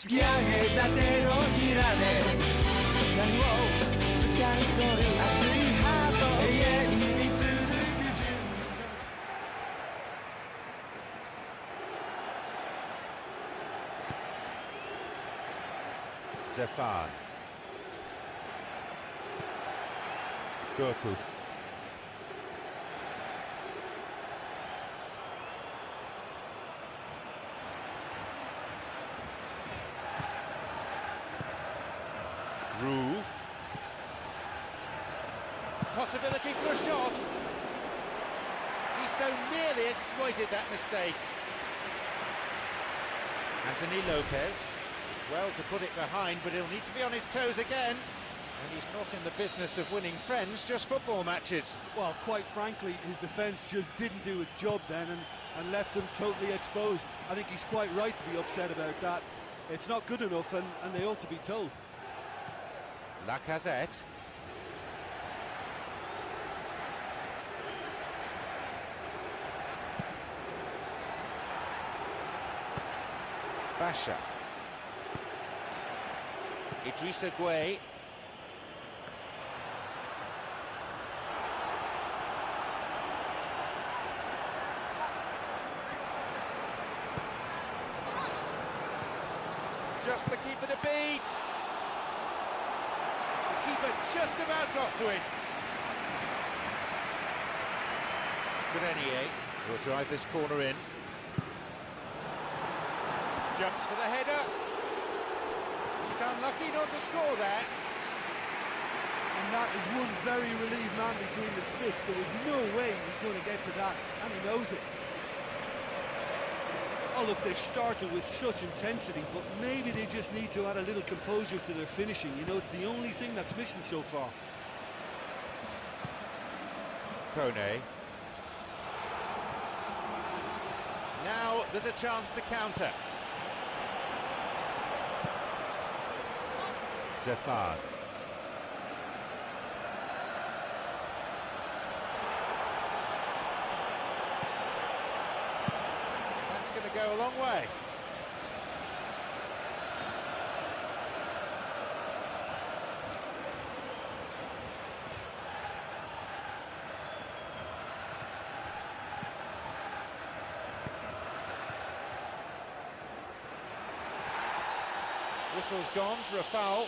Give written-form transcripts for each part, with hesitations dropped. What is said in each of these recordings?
突き上げた手のひらで何を掴み取る熱いハート永遠に続く純情Zefan. Gurkuf. Rue. Possibility for a shot. He so nearly exploited that mistake. Anthony Lopez. Well to put it behind, but he'll need to be on his toes again. And he's not in the business of winning friends, just football matches. Well, quite frankly, his defence just didn't do its job then and left him totally exposed. I think he's quite right to be upset about that. It's not good enough, and they ought to be told. Lacazette. Basha. Idrissa Gueye. Just the keeper to beat. The keeper just about got to it. Grenier will drive this corner in. Jumps for the header. He's unlucky not to score there. And that is one very relieved man between the sticks. There was no way he was going to get to that, and he knows it. Oh look, they've started with such intensity, but maybe they just need to add a little composure to their finishing. You know, it's the only thing that's missing so far. Kone. Now there's a chance to counter. Zefan. That's going to go a long way. Whistle's gone for a foul.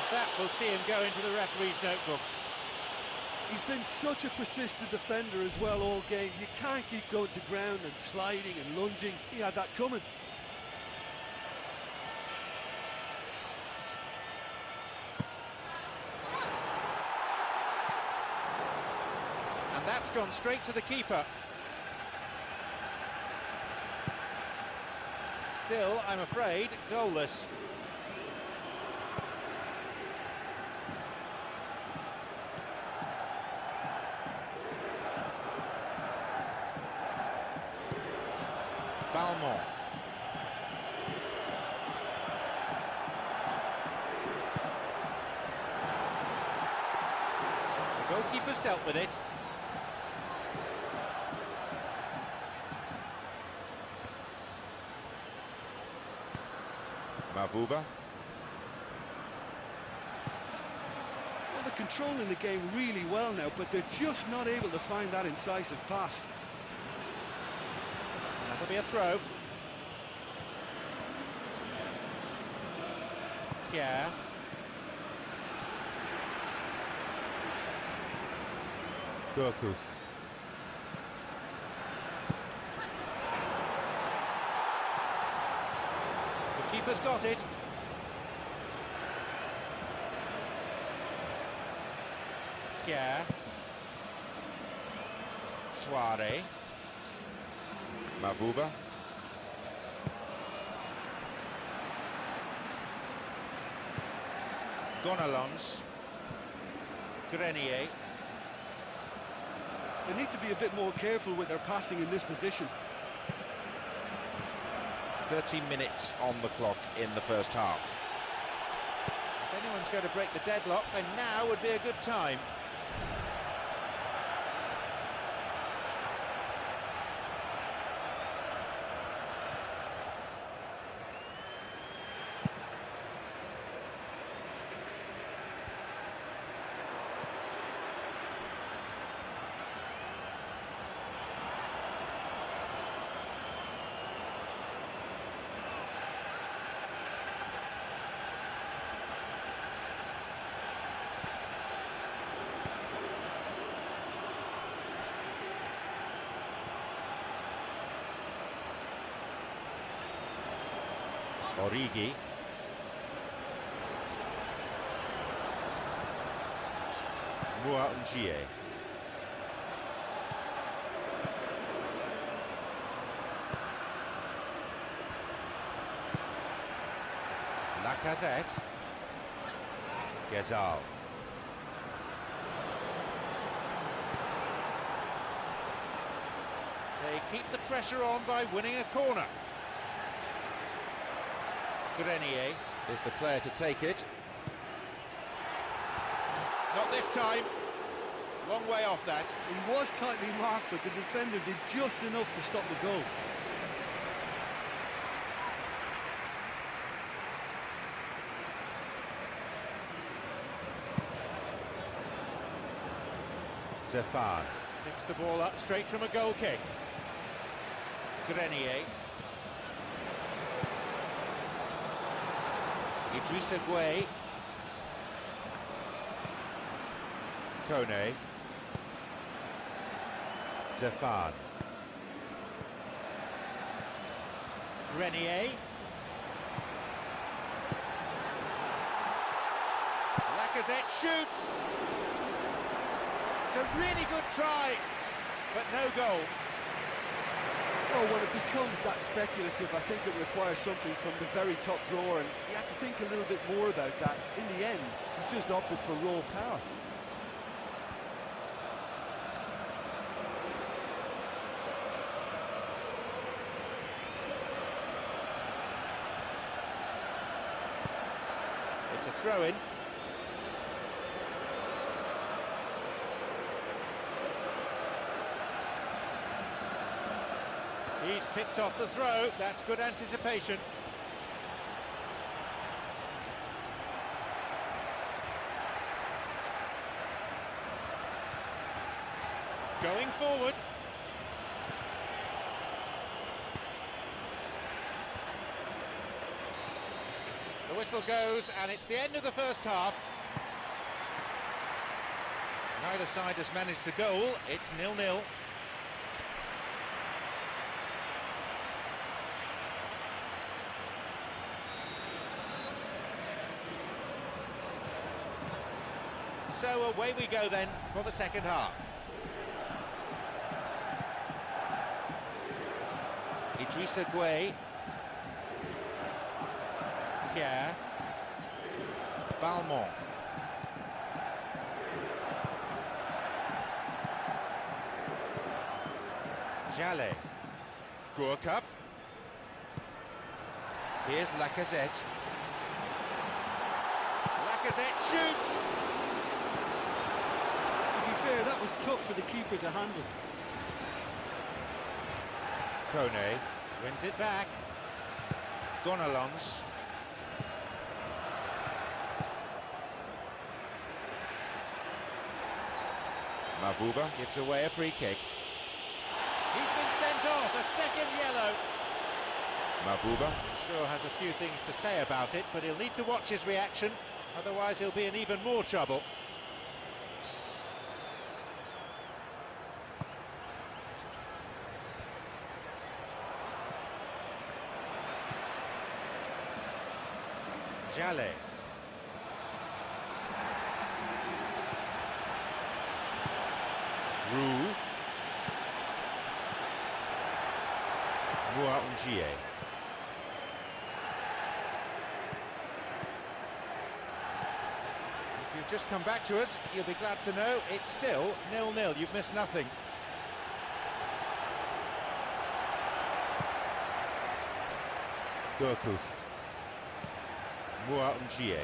That will see him go into the referee's notebook. He's been such a persistent defender as well all game. You can't keep going to ground and sliding and lunging. He had that coming. And that's gone straight to the keeper. Still, I'm afraid, goalless. Balmont. The goalkeeper's dealt with it. Mavuba. Well, they're controlling the game really well now, but they're just not able to find that incisive pass. That'll be a throw. Kjaer. Gurkuf. The keeper's got it. Kjaer. Suarez. Mavuba. Gonalons. Grenier. They need to be a bit more careful with their passing in this position. 30 minutes on the clock in the first half. If anyone's going to break the deadlock, then now would be a good time. Origi. Muaunjie. Lacazette. Gezal. They keep the pressure on by winning a corner. Grenier is the player to take it. Not this time. Long way off that. He was tightly marked, but the defender did just enough to stop the goal. Zefan picks the ball up straight from a goal kick. Grenier. Idrissa Gueye. Kone. Zefan. Grenier. Lacazette shoots. It's a really good try, but no goal. Oh, when it becomes that speculative, I think it requires something from the very top drawer, and you have to think a little bit more about that. In the end, he's just opted for raw power. It's a throw-in. He's picked off the throw. That's good anticipation. Going forward. The whistle goes, and it's the end of the first half. Neither side has managed a goal. It's 0-0. So away we go then for the second half. Idrissa Gueye. Pierre. Balmont. Jallet. Gourcuff. Here's Lacazette. Lacazette shoots! That was tough for the keeper to handle. Kone wins it back. Gonalons. Mavuba gives away a free kick. He's been sent off, a second yellow. Mavuba, I'm sure, has a few things to say about it, but he'll need to watch his reaction, otherwise he'll be in even more trouble. Jallet. Roux. Muaunjie. If you've just come back to us, you'll be glad to know it's still 0-0. You've missed nothing. Gourcuff. Muaunjie.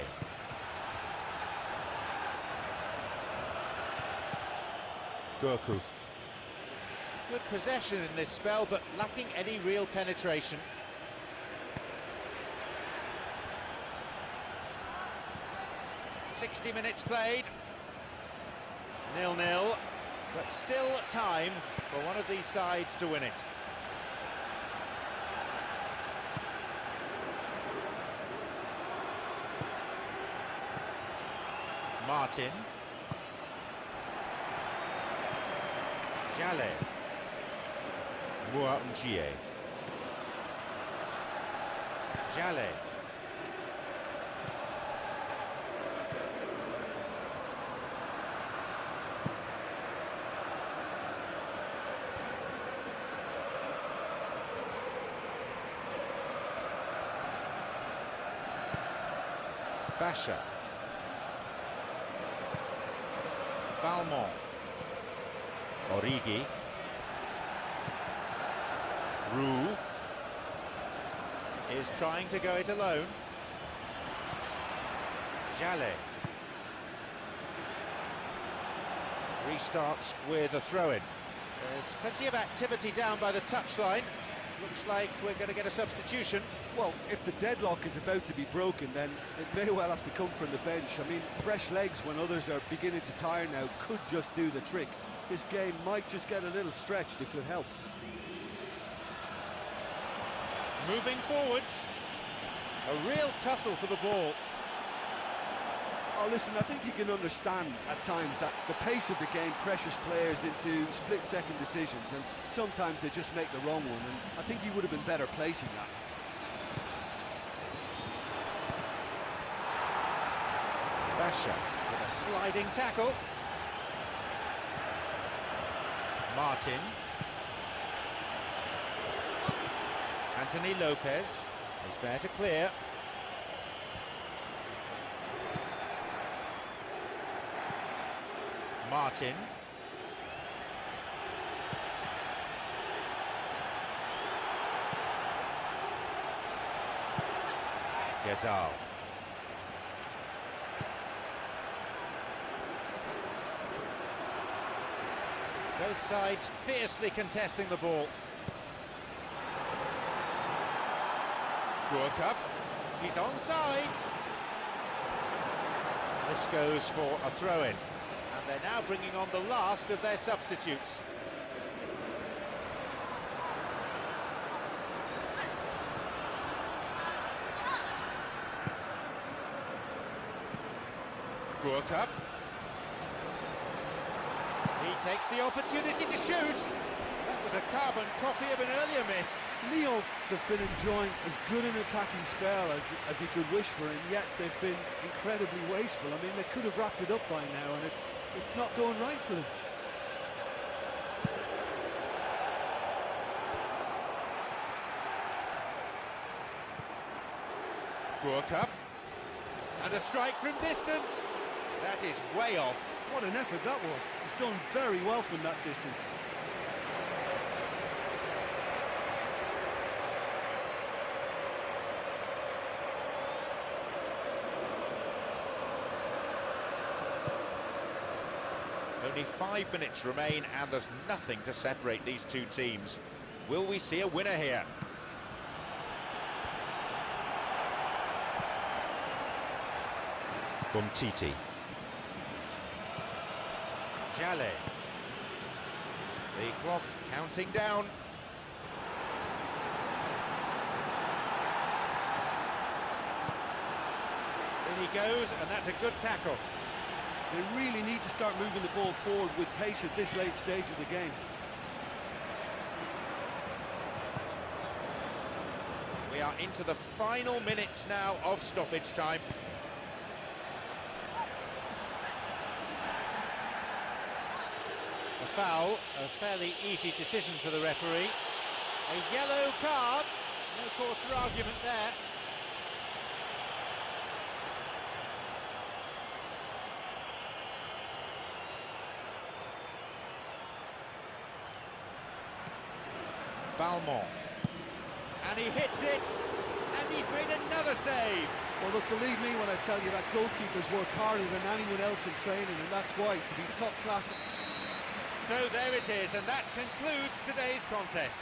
Gourcuff. Good possession in this spell, but lacking any real penetration. "60 minutes played. 0-0, but still time for one of these sides to win it. Martin. Jallet. Muaunjie. Jallet. Basha. Balmont. Origi. Roux is trying to go it alone. Jallet. Restarts with a throw-in. There's plenty of activity down by the touchline. Looks like we're going to get a substitution. Well, if the deadlock is about to be broken, then it may well have to come from the bench. I mean, fresh legs when others are beginning to tire now could just do the trick. This game might just get a little stretched, it could help. Moving forwards. A real tussle for the ball. Oh, listen, I think you can understand at times that the pace of the game pressures players into split-second decisions, and sometimes they just make the wrong one, and I think he would have been better placing that. Basha with a sliding tackle. Martin. Anthony Lopez is there to clear. Martin. Ghazal. Both sides fiercely contesting the ball. Cup. He's onside. This goes for a throw-in. And they're now bringing on the last of their substitutes. Cup. He takes the opportunity to shoot. That was a carbon copy of an earlier miss. Lyon have been enjoying as good an attacking spell as you could wish for, and yet they've been incredibly wasteful. I mean, they could have wrapped it up by now, and it's not going right for them. Cup. And a strike from distance. That is way off. What an effort that was. He's done very well from that distance. Only 5 minutes remain and there's nothing to separate these two teams. Will we see a winner here? Umtiti. Jallet. The clock counting down. In he goes, and that's a good tackle. They really need to start moving the ball forward with pace at this late stage of the game. We are into the final minutes now of stoppage time. A foul, a fairly easy decision for the referee. A yellow card, no cause for argument there. Balmont, and he hits it, and he's made another save. Well, look, believe me when I tell you that goalkeepers work harder than anyone else in training, and that's why, to be top class. So there it is, and that concludes today's contest.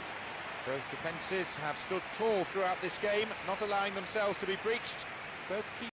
Both defences have stood tall throughout this game, not allowing themselves to be breached. Both